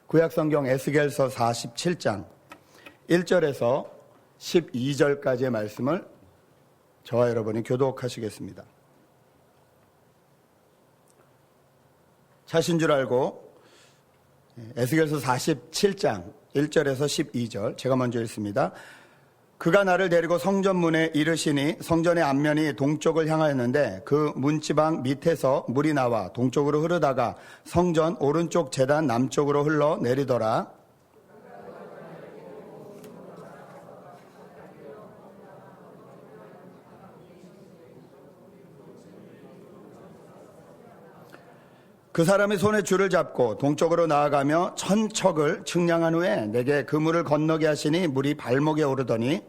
구약성경 에스겔서 47장 1절에서 12절까지의 말씀을 저와 여러분이 교독하시겠습니다. 차신 줄 알고 에스겔서 47장 1절에서 12절 제가 먼저 읽습니다. 그가 나를 데리고 성전문에 이르시니 성전의 앞면이 동쪽을 향하였는데 그 문지방 밑에서 물이 나와 동쪽으로 흐르다가 성전 오른쪽 제단 남쪽으로 흘러 내리더라. 그 사람이 손에 줄을 잡고 동쪽으로 나아가며 천척을 측량한 후에 내게 그 물을 건너게 하시니 물이 발목에 오르더니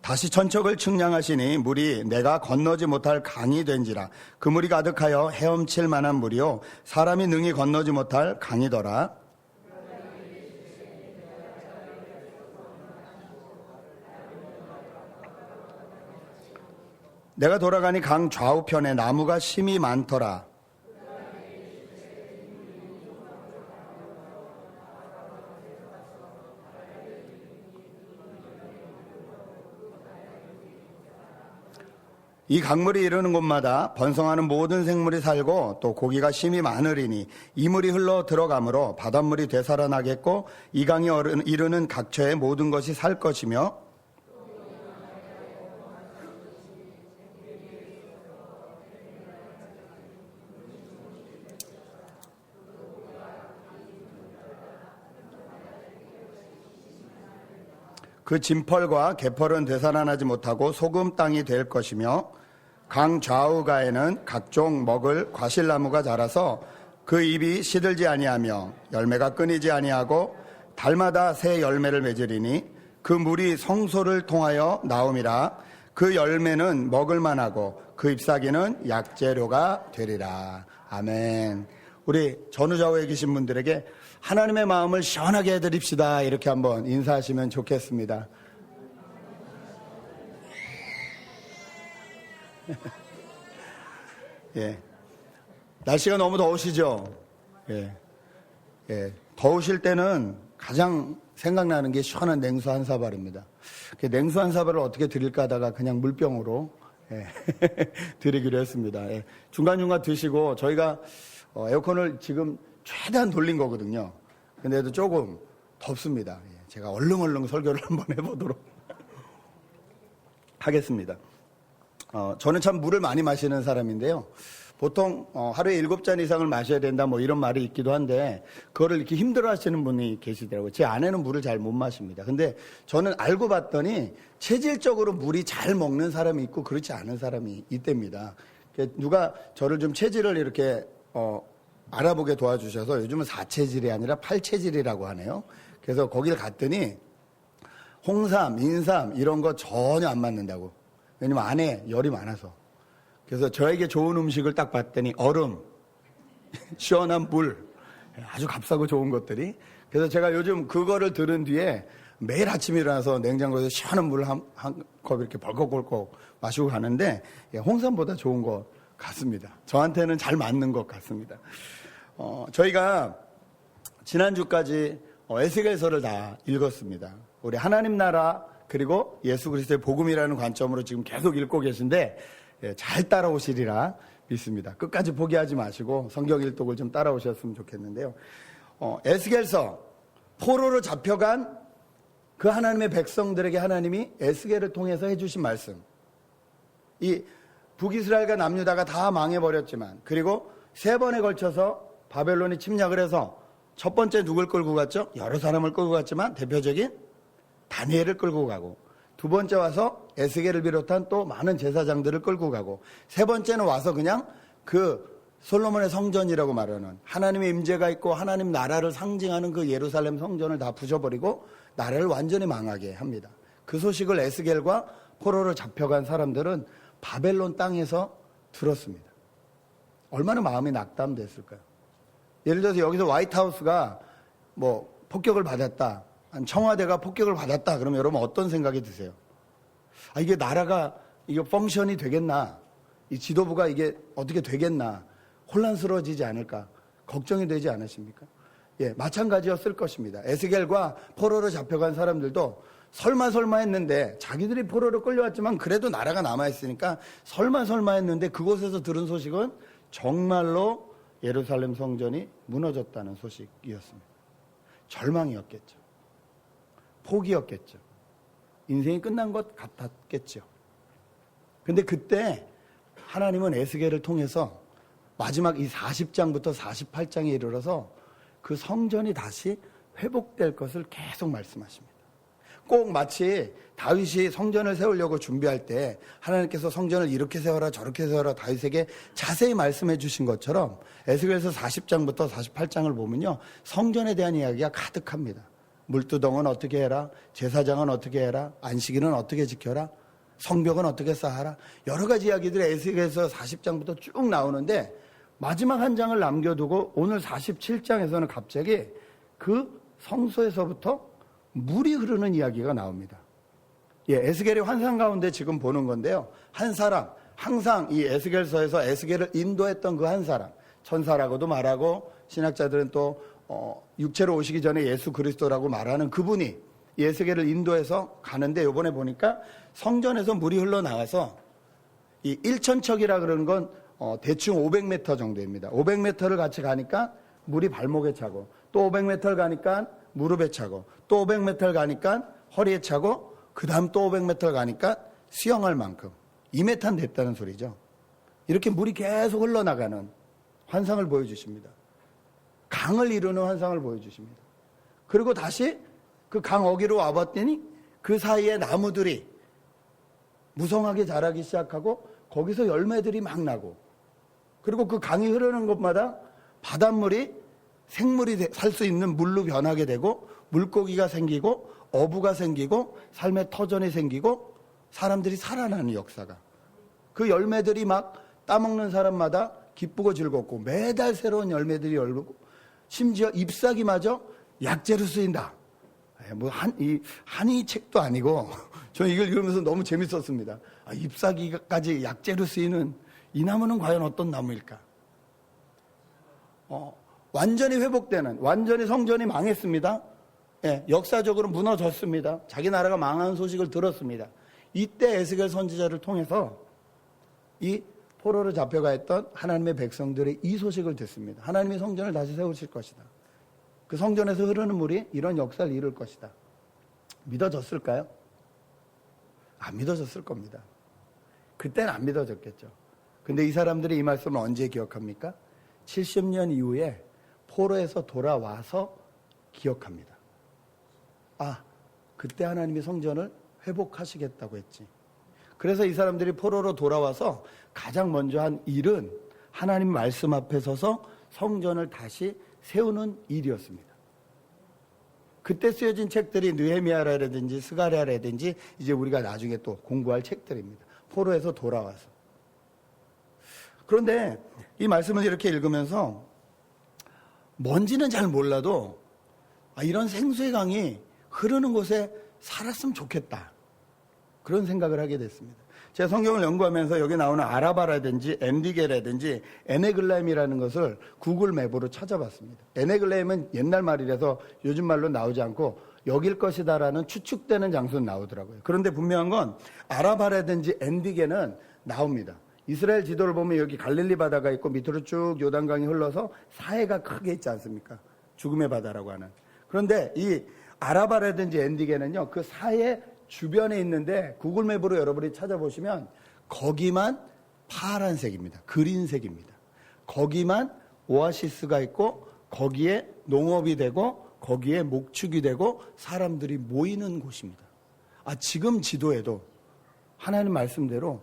다시 천척을 측량하시니 물이 내가 건너지 못할 강이 된지라. 그 물이 가득하여 헤엄칠 만한 물이요 사람이 능히 건너지 못할 강이더라. 내가 돌아가니 강 좌우편에 나무가 심이 많더라. 이 강물이 이르는 곳마다 번성하는 모든 생물이 살고 또 고기가 심이 많으리니 이 물이 흘러 들어가므로 바닷물이 되살아나겠고 이 강이 이르는 각처의 모든 것이 살 것이며 그 진펄과 개펄은 되살아나지 못하고 소금 땅이 될 것이며 강 좌우가에는 각종 먹을 과실나무가 자라서 그 잎이 시들지 아니하며 열매가 끊이지 아니하고 달마다 새 열매를 맺으리니 그 물이 성소를 통하여 나옴이라. 그 열매는 먹을 만하고 그 잎사귀는 약재료가 되리라. 아멘. 우리 전후좌우에 계신 분들에게 하나님의 마음을 시원하게 해드립시다. 이렇게 한번 인사하시면 좋겠습니다. 예. 날씨가 너무 더우시죠? 예. 예. 더우실 때는 가장 생각나는 게 시원한 냉수 한 사발입니다. 냉수 한 사발을 어떻게 드릴까 하다가 그냥 물병으로 예. 드리기로 했습니다. 예. 중간중간 드시고 저희가 에어컨을 지금 최대한 돌린 거거든요. 근데도 조금 덥습니다. 제가 얼렁얼렁 설교를 한번 해보도록 하겠습니다. 저는 참 물을 많이 마시는 사람인데요. 보통 하루에 7잔 이상을 마셔야 된다 뭐 이런 말이 있기도 한데 그거를 이렇게 힘들어 하시는 분이 계시더라고요. 제 아내는 물을 잘 못 마십니다. 근데 저는 알고 봤더니 체질적으로 물이 잘 먹는 사람이 있고 그렇지 않은 사람이 있답니다. 누가 저를 좀 체질을 이렇게 알아보게 도와주셔서 요즘은 4체질이 아니라 8체질이라고 하네요. 그래서 거기를 갔더니 홍삼, 인삼 이런 거 전혀 안 맞는다고. 왜냐면 안에 열이 많아서. 그래서 저에게 좋은 음식을 딱 봤더니 얼음, 시원한 물, 아주 값싸고 좋은 것들이. 그래서 제가 요즘 그거를 들은 뒤에 매일 아침에 일어나서 냉장고에서 시원한 물 한 컵 이렇게 벌컥벌컥 마시고 가는데 홍삼보다 좋은 것 같습니다. 저한테는 잘 맞는 것 같습니다. 저희가 지난주까지 에스겔서를 다 읽었습니다. 우리 하나님 나라 그리고 예수 그리스도의 복음이라는 관점으로 지금 계속 읽고 계신데 잘 따라오시리라 믿습니다. 끝까지 포기하지 마시고 성경 일독을 좀 따라오셨으면 좋겠는데요. 에스겔서 포로로 잡혀간 그 하나님의 백성들에게 하나님이 에스겔을 통해서 해주신 말씀. 이 북이스라엘과 남유다가 다 망해버렸지만 그리고 3번에 걸쳐서 바벨론이 침략을 해서 첫 번째 누굴 끌고 갔죠? 여러 사람을 끌고 갔지만 대표적인 다니엘을 끌고 가고 두 번째 와서 에스겔을 비롯한 또 많은 제사장들을 끌고 가고 세 번째는 와서 그냥 그 솔로몬의 성전이라고 말하는 하나님의 임재가 있고 하나님 나라를 상징하는 그 예루살렘 성전을 다 부셔버리고 나라를 완전히 망하게 합니다. 그 소식을 에스겔과 포로로 잡혀간 사람들은 바벨론 땅에서 들었습니다. 얼마나 마음이 낙담됐을까요? 예를 들어서 여기서 화이트하우스가 뭐 폭격을 받았다. 청와대가 폭격을 받았다. 그러면 여러분 어떤 생각이 드세요? 이게 나라가 이게 펑션이 되겠나? 이 지도부가 이게 어떻게 되겠나? 혼란스러워지지 않을까? 걱정이 되지 않으십니까? 예, 마찬가지였을 것입니다. 에스겔과 포로로 잡혀간 사람들도 설마 했는데 자기들이 포로로 끌려왔지만 그래도 나라가 남아있으니까 설마 했는데 그곳에서 들은 소식은 정말로 예루살렘 성전이 무너졌다는 소식이었습니다. 절망이었겠죠. 포기였겠죠. 인생이 끝난 것 같았겠죠. 근데 그때 하나님은 에스겔을 통해서 마지막 이 40장부터 48장에 이르러서 그 성전이 다시 회복될 것을 계속 말씀하십니다. 꼭 마치 다윗이 성전을 세우려고 준비할 때 하나님께서 성전을 이렇게 세워라 저렇게 세워라 다윗에게 자세히 말씀해 주신 것처럼 에스겔서 40장부터 48장을 보면요, 성전에 대한 이야기가 가득합니다. 물두덩은 어떻게 해라, 제사장은 어떻게 해라, 안식일은 어떻게 지켜라, 성벽은 어떻게 쌓아라, 여러 가지 이야기들이 에스겔서 40장부터 쭉 나오는데 마지막 한 장을 남겨두고 오늘 47장에서는 갑자기 그 성소에서부터 물이 흐르는 이야기가 나옵니다. 예, 에스겔의 환상 가운데 지금 보는 건데요. 한 사람, 항상 이 에스겔서에서 에스겔을 인도했던 그 한 사람, 천사라고도 말하고 신학자들은 또 육체로 오시기 전에 예수 그리스도라고 말하는 그분이 에스겔을 인도해서 가는데 이번에 보니까 성전에서 물이 흘러나와서 이 1천척이라 그러는 건 대충 500m 정도입니다. 500m를 같이 가니까 물이 발목에 차고 또 500m를 가니까 무릎에 차고 또 500m를 가니까 허리에 차고 그 다음 또 500m를 가니까 수영할 만큼 2m 됐다는 소리죠. 이렇게 물이 계속 흘러나가는 환상을 보여주십니다. 강을 이루는 환상을 보여주십니다. 그리고 다시 그 강 어기로 와봤더니 그 사이에 나무들이 무성하게 자라기 시작하고 거기서 열매들이 막 나고 그리고 그 강이 흐르는 곳마다 바닷물이 생물이 살 수 있는 물로 변하게 되고 물고기가 생기고 어부가 생기고 삶의 터전이 생기고 사람들이 살아나는 역사가, 그 열매들이 막 따먹는 사람마다 기쁘고 즐겁고 매달 새로운 열매들이 열고 심지어 잎사귀마저 약재로 쓰인다. 뭐 한의 책도 아니고 저는 이걸 읽으면서 너무 재밌었습니다. 잎사귀까지 약재로 쓰이는 이 나무는 과연 어떤 나무일까? 완전히 회복되는, 완전히 성전이 망했습니다. 예, 역사적으로 무너졌습니다. 자기 나라가 망하는 소식을 들었습니다. 이때 에스겔 선지자를 통해서 이 포로로 잡혀가 있던 하나님의 백성들이 이 소식을 듣습니다. 하나님이 성전을 다시 세우실 것이다. 그 성전에서 흐르는 물이 이런 역사를 이룰 것이다. 믿어졌을까요? 안 믿어졌을 겁니다. 그때는 안 믿어졌겠죠. 근데 이 사람들이 이 말씀을 언제 기억합니까? 70년 이후에 포로에서 돌아와서 기억합니다. 그때 하나님이 성전을 회복하시겠다고 했지. 그래서 이 사람들이 포로로 돌아와서 가장 먼저 한 일은 하나님 말씀 앞에 서서 성전을 다시 세우는 일이었습니다. 그때 쓰여진 책들이 느헤미야라든지 스가랴라든지 이제 우리가 나중에 또 공부할 책들입니다. 포로에서 돌아와서. 그런데 이 말씀을 이렇게 읽으면서 뭔지는 잘 몰라도 이런 생수의 강이 흐르는 곳에 살았으면 좋겠다. 그런 생각을 하게 됐습니다. 제가 성경을 연구하면서 여기 나오는 아라바라든지 엔디게라든지 에네글라임이라는 것을 구글 맵으로 찾아봤습니다. 에네글라임은 옛날 말이라서 요즘 말로 나오지 않고 여길 것이다라는 추측되는 장소는 나오더라고요. 그런데 분명한 건 아라바라든지 엔디게는 나옵니다. 이스라엘 지도를 보면 여기 갈릴리 바다가 있고 밑으로 쭉 요단강이 흘러서 사해가 크게 있지 않습니까? 죽음의 바다라고 하는. 그런데 이 아라바라든지 엔디게는요, 그 사해 주변에 있는데 구글맵으로 여러분이 찾아보시면 거기만 파란색입니다. 그린색입니다. 거기만 오아시스가 있고 거기에 농업이 되고 거기에 목축이 되고 사람들이 모이는 곳입니다. 지금 지도에도 하나님 말씀대로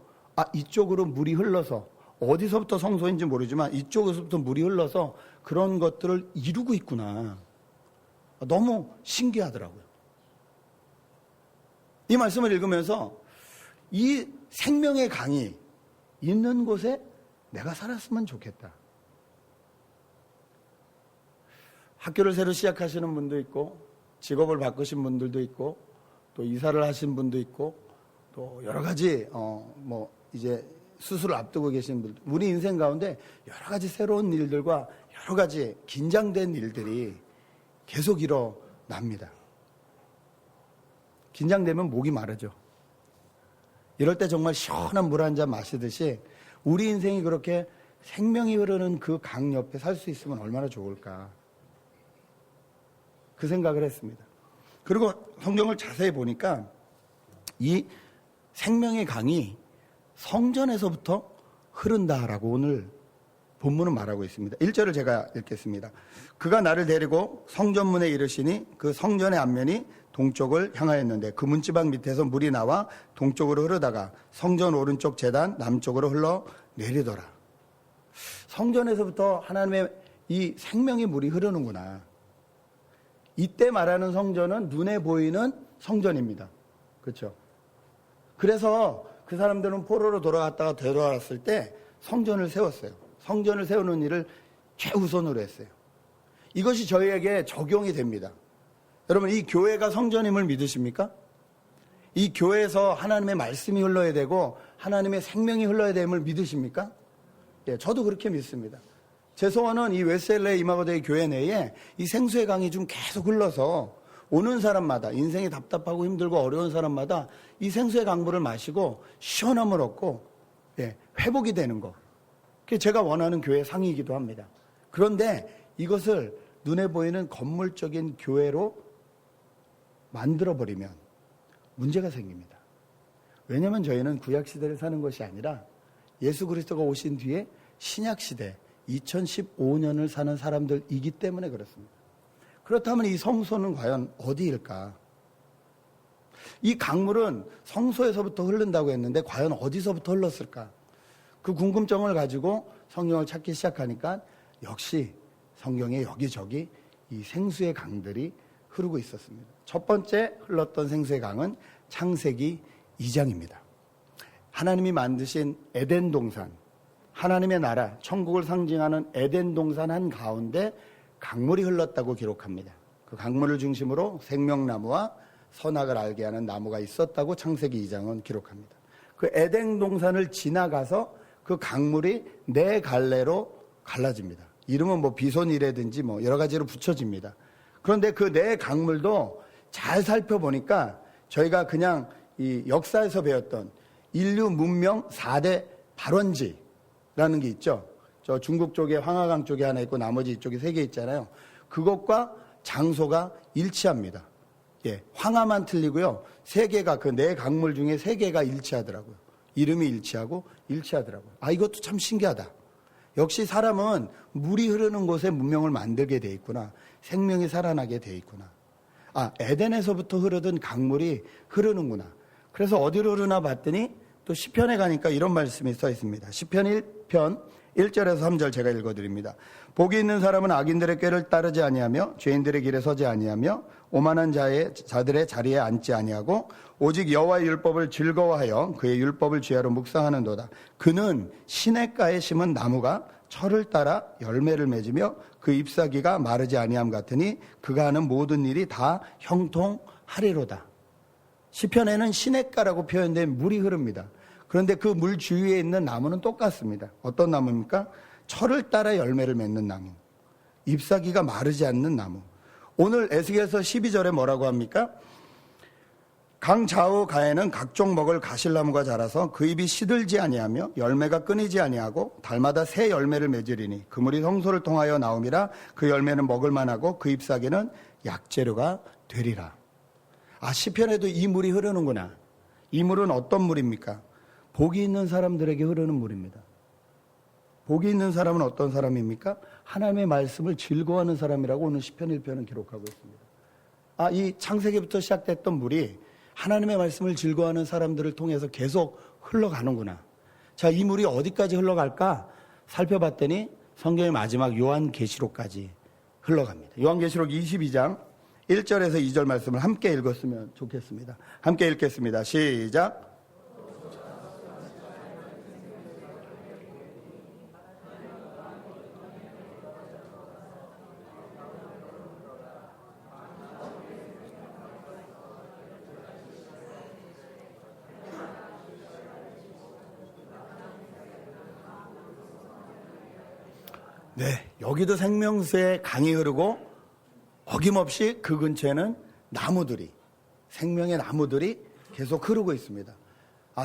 이쪽으로 물이 흘러서 어디서부터 성소인지 모르지만 이쪽에서부터 물이 흘러서 그런 것들을 이루고 있구나. 너무 신기하더라고요. 이 말씀을 읽으면서 이 생명의 강이 있는 곳에 내가 살았으면 좋겠다. 학교를 새로 시작하시는 분도 있고 직업을 바꾸신 분들도 있고 또 이사를 하신 분도 있고 또 여러 가지 이제 수술을 앞두고 계신 분들, 우리 인생 가운데 여러 가지 새로운 일들과 여러 가지 긴장된 일들이 계속 일어납니다. 긴장되면 목이 마르죠. 이럴 때 정말 시원한 물 한 잔 마시듯이 우리 인생이 그렇게 생명이 흐르는 그 강 옆에 살 수 있으면 얼마나 좋을까, 그 생각을 했습니다. 그리고 성경을 자세히 보니까 이 생명의 강이 성전에서부터 흐른다라고 오늘 본문은 말하고 있습니다. 1절을 제가 읽겠습니다. 그가 나를 데리고 성전문에 이르시니 그 성전의 앞면이 동쪽을 향하였는데 그 문지방 밑에서 물이 나와 동쪽으로 흐르다가 성전 오른쪽 제단 남쪽으로 흘러 내리더라. 성전에서부터 하나님의 이 생명의 물이 흐르는구나. 이때 말하는 성전은 눈에 보이는 성전입니다. 그렇죠? 그래서 그 사람들은 포로로 돌아갔다가 되돌아왔을 때 성전을 세웠어요. 성전을 세우는 일을 최우선으로 했어요. 이것이 저희에게 적용이 됩니다. 여러분, 이 교회가 성전임을 믿으십니까? 이 교회에서 하나님의 말씀이 흘러야 되고 하나님의 생명이 흘러야 됨을 믿으십니까? 예, 저도 그렇게 믿습니다. 제 소원은 이 웨슬레이 이마고대의 교회 내에 이 생수의 강이 좀 계속 흘러서 오는 사람마다, 인생이 답답하고 힘들고 어려운 사람마다 이 생수의 강물을 마시고 시원함을 얻고 회복이 되는 것, 그게 제가 원하는 교회 상이기도 합니다. 그런데 이것을 눈에 보이는 건물적인 교회로 만들어버리면 문제가 생깁니다. 왜냐하면 저희는 구약시대를 사는 것이 아니라 예수 그리스도가 오신 뒤에 신약시대 2015년을 사는 사람들이기 때문에 그렇습니다. 그렇다면 이 성소는 과연 어디일까? 이 강물은 성소에서부터 흐른다고 했는데 과연 어디서부터 흘렀을까? 그 궁금증을 가지고 성경을 찾기 시작하니까 역시 성경에 여기저기 이 생수의 강들이 흐르고 있었습니다. 첫 번째 흘렀던 생수의 강은 창세기 2장입니다. 하나님이 만드신 에덴 동산, 하나님의 나라, 천국을 상징하는 에덴 동산 한가운데 강물이 흘렀다고 기록합니다. 그 강물을 중심으로 생명나무와 선악을 알게 하는 나무가 있었다고 창세기 2장은 기록합니다. 그 에덴 동산을 지나가서 그 강물이 네 갈래로 갈라집니다. 이름은 비손이라든지 여러 가지로 붙여집니다. 그런데 그 네 강물도 잘 살펴보니까 저희가 그냥 이 역사에서 배웠던 인류 문명 4대 발원지라는 게 있죠. 저 중국 쪽에 황하강 쪽에 하나 있고 나머지 이쪽에 3개 있잖아요. 그것과 장소가 일치합니다. 예, 황하만 틀리고요. 3개가 그 네 강물 중에 3개가 일치하더라고요. 이름이 일치하더라고요. 이것도 참 신기하다. 역시 사람은 물이 흐르는 곳에 문명을 만들게 돼 있구나. 생명이 살아나게 돼 있구나. 에덴에서부터 흐르던 강물이 흐르는구나. 그래서 어디로 흐르나 봤더니 또 시편에 가니까 이런 말씀이 써 있습니다. 시편 1편 1절에서 3절 제가 읽어드립니다. 복이 있는 사람은 악인들의 꾀를 따르지 아니하며 죄인들의 길에 서지 아니하며 오만한 자들의 자리에 앉지 아니하고 오직 여호와의 율법을 즐거워하여 그의 율법을 주야로 묵상하는도다. 그는 시냇가에 심은 나무가 철을 따라 열매를 맺으며 그 잎사귀가 마르지 아니함 같으니 그가 하는 모든 일이 다 형통하리로다. 시편에는 시냇가라고 표현된 물이 흐릅니다. 그런데 그 물 주위에 있는 나무는 똑같습니다. 어떤 나무입니까? 철을 따라 열매를 맺는 나무, 잎사귀가 마르지 않는 나무. 오늘 에스겔서 12절에 뭐라고 합니까? 강 좌우 가에는 각종 먹을 가실나무가 자라서 그 잎이 시들지 아니하며 열매가 끊이지 아니하고 달마다 새 열매를 맺으리니 그물이 성소를 통하여 나옴이라. 그 열매는 먹을 만하고 그 잎사귀는 약재료가 되리라. 시편에도 이 물이 흐르는구나. 이 물은 어떤 물입니까? 복이 있는 사람들에게 흐르는 물입니다. 복이 있는 사람은 어떤 사람입니까? 하나님의 말씀을 즐거워하는 사람이라고 오늘 시편 1편은 기록하고 있습니다. 이 창세기부터 시작됐던 물이 하나님의 말씀을 즐거워하는 사람들을 통해서 계속 흘러가는구나. 자, 이 물이 어디까지 흘러갈까 살펴봤더니 성경의 마지막 요한계시록까지 흘러갑니다. 요한계시록 22장 1절에서 2절 말씀을 함께 읽었으면 좋겠습니다. 함께 읽겠습니다. 시작. 네, 여기도 생명수의 강이 흐르고 어김없이 그 근처에는 나무들이, 생명의 나무들이 계속 흐르고 있습니다.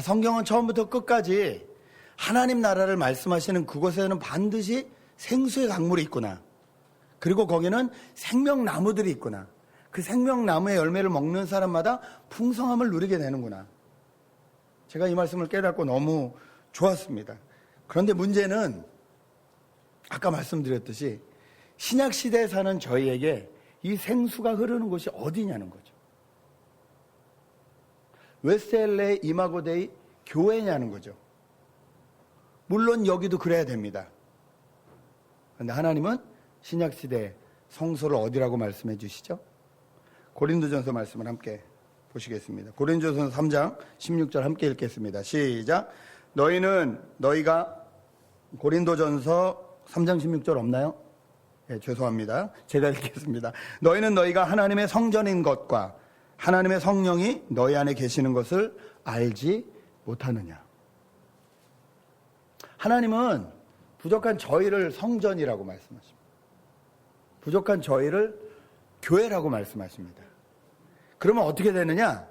성경은 처음부터 끝까지 하나님 나라를 말씀하시는 그곳에는 반드시 생수의 강물이 있구나. 그리고 거기는 생명나무들이 있구나. 그 생명나무의 열매를 먹는 사람마다 풍성함을 누리게 되는구나. 제가 이 말씀을 깨닫고 너무 좋았습니다. 그런데 문제는 아까 말씀드렸듯이 신약시대에 사는 저희에게 이 생수가 흐르는 곳이 어디냐는 거죠. 웨스트LA 이마고데이 교회냐는 거죠. 물론 여기도 그래야 됩니다. 그런데 하나님은 신약시대 성소를 어디라고 말씀해 주시죠? 고린도전서 말씀을 함께 보시겠습니다. 고린도전서 3장 16절 함께 읽겠습니다. 시작. 너희가 고린도전서 3장 16절 없나요? 네, 죄송합니다. 제가 읽겠습니다. 너희가 하나님의 성전인 것과 하나님의 성령이 너희 안에 계시는 것을 알지 못하느냐. 하나님은 부족한 저희를 성전이라고 말씀하십니다. 부족한 저희를 교회라고 말씀하십니다. 그러면 어떻게 되느냐?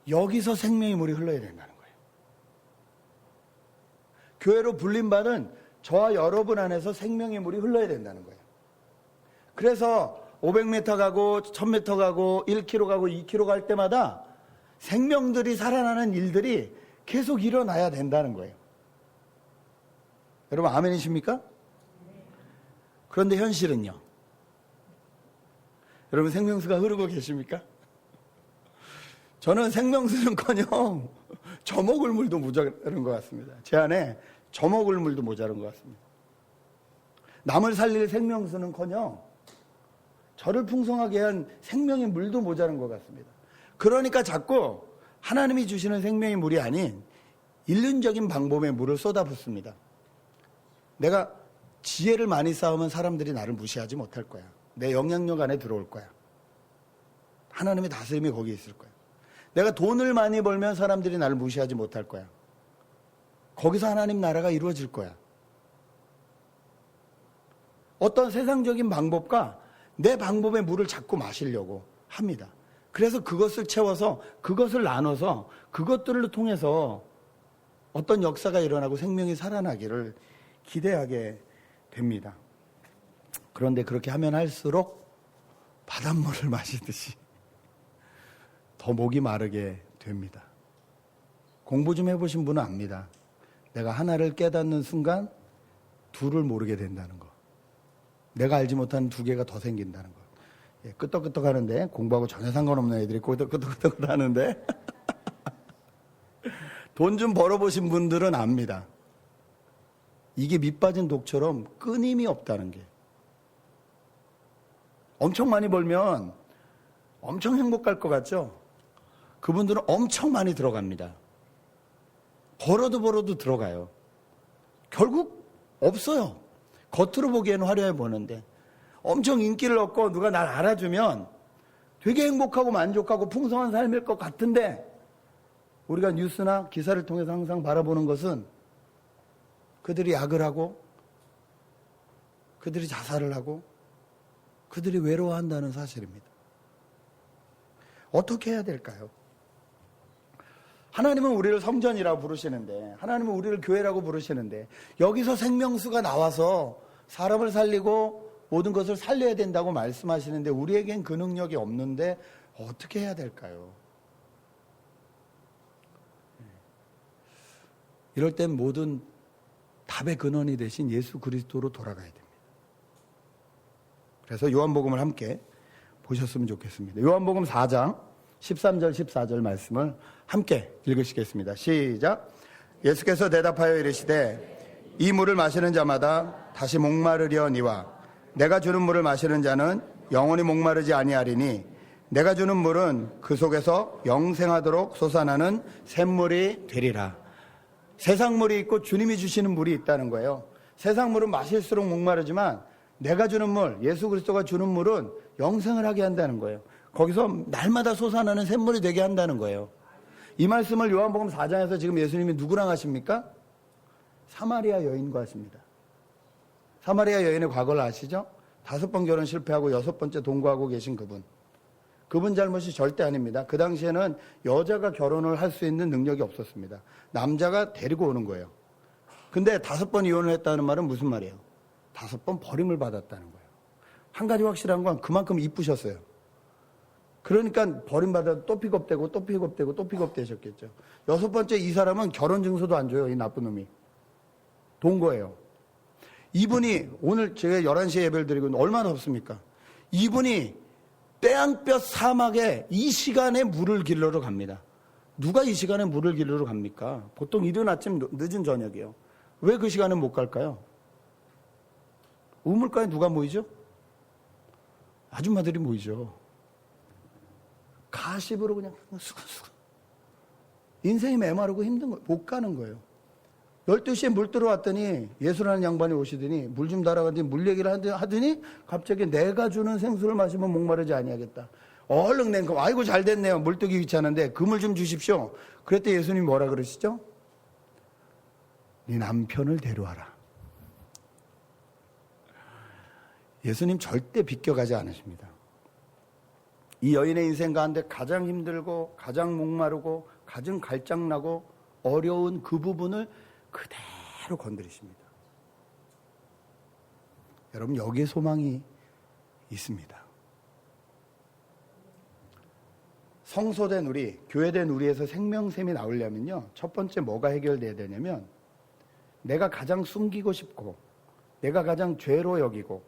여기서 생명의 물이 흘러야 된다는 거예요. 교회로 불림받은 저와 여러분 안에서 생명의 물이 흘러야 된다는 거예요. 그래서 500m 가고 1000m 가고 1km 가고 2km 갈 때마다 생명들이 살아나는 일들이 계속 일어나야 된다는 거예요. 여러분 아멘이십니까? 그런데 현실은요? 여러분 생명수가 흐르고 계십니까? 저는 생명수는커녕 젖먹을 물도 모자른 것 같습니다. 제 안에 젖먹을 물도 모자른 것 같습니다. 남을 살릴 생명수는커녕 저를 풍성하게 한 생명의 물도 모자란 것 같습니다. 그러니까 자꾸 하나님이 주시는 생명의 물이 아닌 일륜적인 방법의 물을 쏟아붓습니다. 내가 지혜를 많이 쌓으면 사람들이 나를 무시하지 못할 거야. 내 영향력 안에 들어올 거야. 하나님의 다스림이 거기에 있을 거야. 내가 돈을 많이 벌면 사람들이 나를 무시하지 못할 거야. 거기서 하나님 나라가 이루어질 거야. 어떤 세상적인 방법과 내 방법의 물을 자꾸 마시려고 합니다. 그래서 그것을 채워서 그것을 나눠서 그것들을 통해서 어떤 역사가 일어나고 생명이 살아나기를 기대하게 됩니다. 그런데 그렇게 하면 할수록 바닷물을 마시듯이 더 목이 마르게 됩니다. 공부 좀 해보신 분은 압니다. 내가 하나를 깨닫는 순간 둘을 모르게 된다는 거. 내가 알지 못하는 두 개가 더 생긴다는 거. 예, 끄떡끄떡 하는데 공부하고 전혀 상관없는 애들이 끄떡끄떡 하는데 돈 좀 벌어보신 분들은 압니다. 이게 밑빠진 독처럼 끊임이 없다는 게. 엄청 많이 벌면 엄청 행복할 것 같죠? 그분들은 엄청 많이 들어갑니다. 벌어도 들어가요. 결국 없어요. 겉으로 보기에는 화려해 보이는데 엄청 인기를 얻고 누가 날 알아주면 되게 행복하고 만족하고 풍성한 삶일 것 같은데 우리가 뉴스나 기사를 통해서 항상 바라보는 것은 그들이 약을 하고 그들이 자살을 하고 그들이 외로워한다는 사실입니다. 어떻게 해야 될까요? 하나님은 우리를 성전이라고 부르시는데 하나님은 우리를 교회라고 부르시는데 여기서 생명수가 나와서 사람을 살리고 모든 것을 살려야 된다고 말씀하시는데 우리에겐 그 능력이 없는데 어떻게 해야 될까요? 이럴 땐 모든 답의 근원이 되신 예수 그리스도로 돌아가야 됩니다. 그래서 요한복음을 함께 보셨으면 좋겠습니다. 요한복음 4장 13절 14절 말씀을 함께 읽으시겠습니다. 시작. 예수께서 대답하여 이르시되 이 물을 마시는 자마다 다시 목마르려니와 내가 주는 물을 마시는 자는 영원히 목마르지 아니하리니 내가 주는 물은 그 속에서 영생하도록 솟아나는 샘물이 되리라. 세상 물이 있고 주님이 주시는 물이 있다는 거예요. 세상 물은 마실수록 목마르지만 내가 주는 물, 예수 그리스도가 주는 물은 영생을 하게 한다는 거예요. 거기서 날마다 솟아나는 샘물이 되게 한다는 거예요. 이 말씀을 요한복음 4장에서 지금 예수님이 누구랑 하십니까? 사마리아 여인과 하십니다. 사마리아 여인의 과거를 아시죠? 5번 결혼 실패하고 6번째 동거하고 계신 그분 잘못이 절대 아닙니다. 그 당시에는 여자가 결혼을 할 수 있는 능력이 없었습니다. 남자가 데리고 오는 거예요. 근데 5번 이혼을 했다는 말은 무슨 말이에요? 5번 버림을 받았다는 거예요. 한 가지 확실한 건 그만큼 이쁘셨어요. 그러니까 버림받아도 또 픽업되고 또 픽업되고 또 픽업되셨겠죠. 6번째 이 사람은 결혼 증서도 안 줘요. 이 나쁜 놈이. 동거예요. 이분이 오늘 제가 11시에 예배를 드리고 있는데 얼마나 없습니까? 이분이 떼양볕 사막에 이 시간에 물을 길러러 갑니다. 누가 이 시간에 물을 길러러 갑니까? 보통 이른 아침 늦은 저녁이에요. 왜 그 시간에 못 갈까요? 우물가에 누가 모이죠? 아줌마들이 모이죠. 가십으로 그냥 수근수근. 인생이 메마르고 힘든 거예요. 못 가는 거예요. 12시에 물 들어왔더니 예수라는 양반이 오시더니 물 좀 달아가더니 물 얘기를 하더니 갑자기 내가 주는 생수를 마시면 목마르지 아니하겠다. 얼른 냉큼 아이고 잘 됐네요. 물 뜨기 귀찮은데 그 물 좀 주십시오. 그랬더니 예수님이 뭐라 그러시죠? 네 남편을 데려와라. 예수님 절대 비껴가지 않으십니다. 이 여인의 인생 가운데 가장 힘들고 가장 목마르고 가장 갈장나고 어려운 그 부분을 그대로 건드리십니다. 여러분 여기에 소망이 있습니다. 성소된 우리, 교회된 우리에서 생명샘이 나오려면요. 첫 번째 뭐가 해결돼야 되냐면 내가 가장 숨기고 싶고 내가 가장 죄로 여기고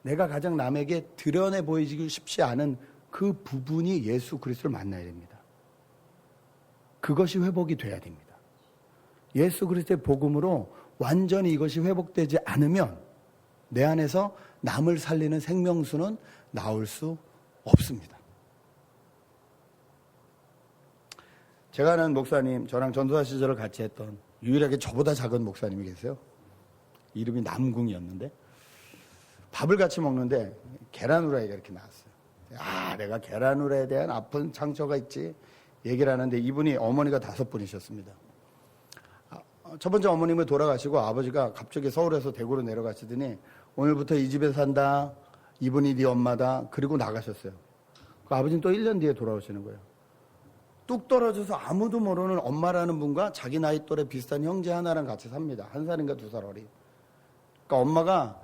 내가 가장 남에게 드러내 보이기 쉽지 않은 그 부분이 예수 그리스도를 만나야 됩니다. 그것이 회복이 돼야 됩니다. 예수 그리스도의 복음으로 완전히 이것이 회복되지 않으면 내 안에서 남을 살리는 생명수는 나올 수 없습니다. 제가 아는 목사님, 저랑 전도사 시절을 같이 했던 유일하게 저보다 작은 목사님이 계세요. 이름이 남궁이었는데 밥을 같이 먹는데 계란 후라이가 이렇게 나왔어요. 내가 계란 후라이에 대한 아픈 상처가 있지 얘기를 하는데 이분이 어머니가 5분이셨습니다. 첫 번째 어머님이 돌아가시고 아버지가 갑자기 서울에서 대구로 내려가시더니 오늘부터 이 집에 산다. 이분이 네 엄마다. 그리고 나가셨어요. 그 아버지는 또 1년 뒤에 돌아오시는 거예요. 뚝 떨어져서 아무도 모르는 엄마라는 분과 자기 나이 또래 비슷한 형제 하나랑 같이 삽니다. 1살인가 2살 어린. 그러니까 엄마가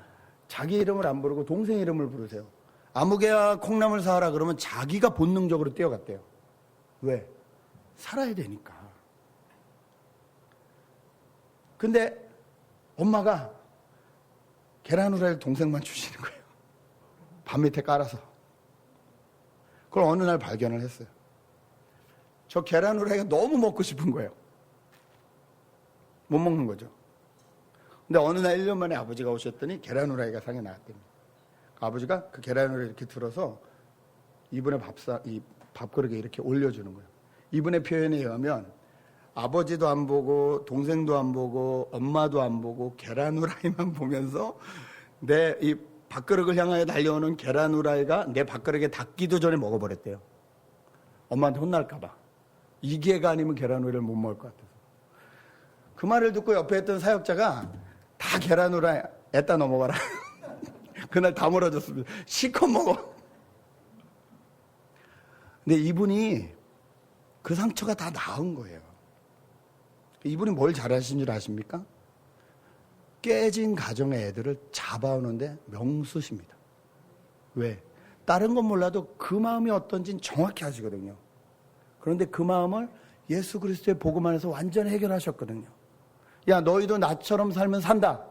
자기 이름을 안 부르고 동생 이름을 부르세요. 아무개야 콩나물 사와라 그러면 자기가 본능적으로 뛰어갔대요. 왜? 살아야 되니까. 근데 엄마가 계란 후라이를 동생만 주시는 거예요. 밥 밑에 깔아서. 그걸 어느 날 발견을 했어요. 저 계란 후라이가 너무 먹고 싶은 거예요. 못 먹는 거죠. 근데 어느 날 1년 만에 아버지가 오셨더니 계란 후라이가 상에 나왔답니다. 아버지가 그 계란 후라이를 이렇게 들어서 이분의 이 밥그릇에 이렇게 올려주는 거예요. 이분의 표현에 의하면 아버지도 안 보고 동생도 안 보고 엄마도 안 보고 계란 후라이만 보면서 내 이 밥그릇을 향하여 달려오는 계란 후라이가 내 밥그릇에 닿기도 전에 먹어버렸대요. 엄마한테 혼날까 봐. 이기회가 아니면 계란 후라이를 못 먹을 것 같아서. 그 말을 듣고 옆에 있던 사역자가 다 계란 후라이 애따 넘어가라. 그날 다 멀어졌습니다. 실컷 먹어. 근데 이분이 그 상처가 다 나은 거예요. 이분이 뭘 잘하신 줄 아십니까? 깨진 가정의 애들을 잡아오는데 명수십니다. 왜? 다른 건 몰라도 그 마음이 어떤지는 정확히 아시거든요. 그런데 그 마음을 예수 그리스도의 복음 안에서 완전히 해결하셨거든요. 야, 너희도 나처럼 살면 산다.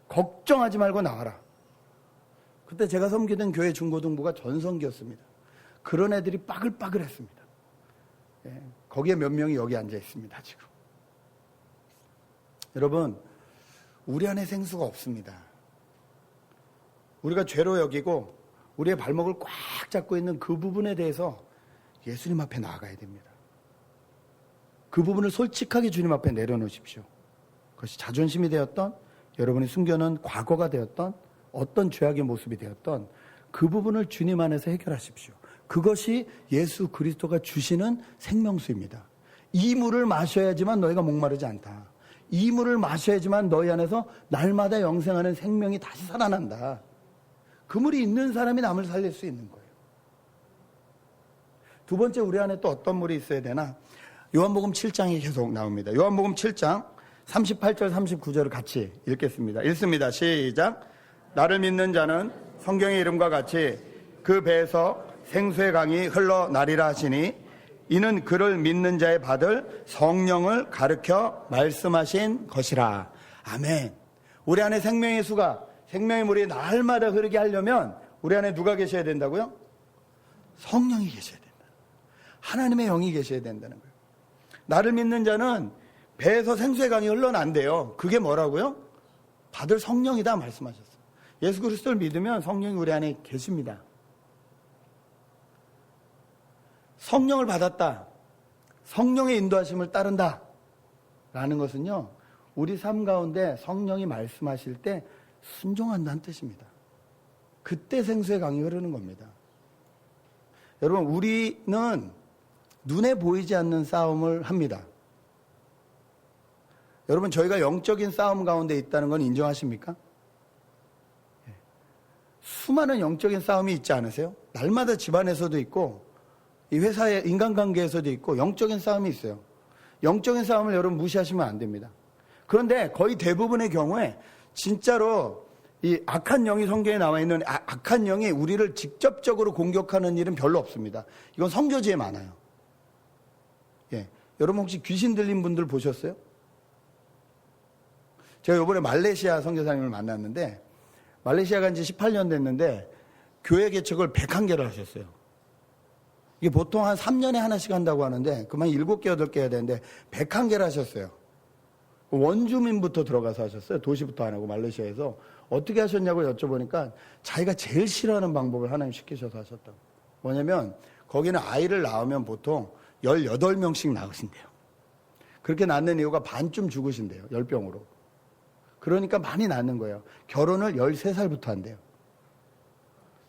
걱정하지 말고 나와라. 그때 제가 섬기던 교회 중고등부가 전성기였습니다. 그런 애들이 빠글빠글했습니다. 예, 거기에 몇 명이 여기 앉아 있습니다, 지금. 여러분, 우리 안에 생수가 없습니다. 우리가 죄로 여기고 우리의 발목을 꽉 잡고 있는 그 부분에 대해서 예수님 앞에 나아가야 됩니다. 그 부분을 솔직하게 주님 앞에 내려놓으십시오. 그것이 자존심이 되었던, 여러분이 숨겨놓은 과거가 되었던, 어떤 죄악의 모습이 되었던 그 부분을 주님 안에서 해결하십시오. 그것이 예수 그리스도가 주시는 생명수입니다. 이 물을 마셔야지만 너희가 목마르지 않다. 이 물을 마셔야지만 너희 안에서 날마다 영생하는 생명이 다시 살아난다. 그 물이 있는 사람이 남을 살릴 수 있는 거예요. 두 번째, 우리 안에 또 어떤 물이 있어야 되나? 요한복음 7장이 계속 나옵니다. 요한복음 7장 38절 39절을 같이 읽겠습니다. 읽습니다. 시작. 나를 믿는 자는 성경의 이름과 같이 그 배에서 생수의 강이 흘러나리라 하시니 이는 그를 믿는 자의 받을 성령을 가르쳐 말씀하신 것이라. 아멘. 우리 안에 생명의 수가, 생명의 물이 날마다 흐르게 하려면 우리 안에 누가 계셔야 된다고요? 성령이 계셔야 된다. 하나님의 영이 계셔야 된다는 거예요. 나를 믿는 자는 배에서 생수의 강이 흘러난대요. 그게 뭐라고요? 받을 성령이다 말씀하셨어요. 예수 그리스도를 믿으면 성령이 우리 안에 계십니다. 성령을 받았다, 성령의 인도하심을 따른다 라는 것은요, 우리 삶 가운데 성령이 말씀하실 때 순종한다는 뜻입니다. 그때 생수의 강이 흐르는 겁니다. 여러분, 우리는 눈에 보이지 않는 싸움을 합니다. 여러분, 저희가 영적인 싸움 가운데 있다는 건 인정하십니까? 수많은 영적인 싸움이 있지 않으세요? 날마다 집안에서도 있고 이 회사의 인간관계에서도 있고 영적인 싸움이 있어요. 영적인 싸움을 여러분 무시하시면 안 됩니다. 그런데 거의 대부분의 경우에 진짜로 이 악한 영이 성경에 나와 있는 악한 영이 우리를 직접적으로 공격하는 일은 별로 없습니다. 이건 선교지에 많아요. 예. 여러분 혹시 귀신 들린 분들 보셨어요? 제가 이번에 말레이시아 선교사님을 만났는데, 말레이시아 간 지 18년 됐는데 교회 개척을 101개를 하셨어요. 이게 보통 한 3년에 하나씩 한다고 하는데 그만 7개, 8개 해야 되는데 101개를 하셨어요. 원주민부터 들어가서 하셨어요. 도시부터 안 하고 말레이시아에서. 어떻게 하셨냐고 여쭤보니까 자기가 제일 싫어하는 방법을 하나님 시키셔서 하셨다고. 뭐냐면 거기는 아이를 낳으면 보통 18명씩 낳으신대요. 그렇게 낳는 이유가 반쯤 죽으신대요. 열병으로. 그러니까 많이 낳는 거예요. 결혼을 13살부터 한대요.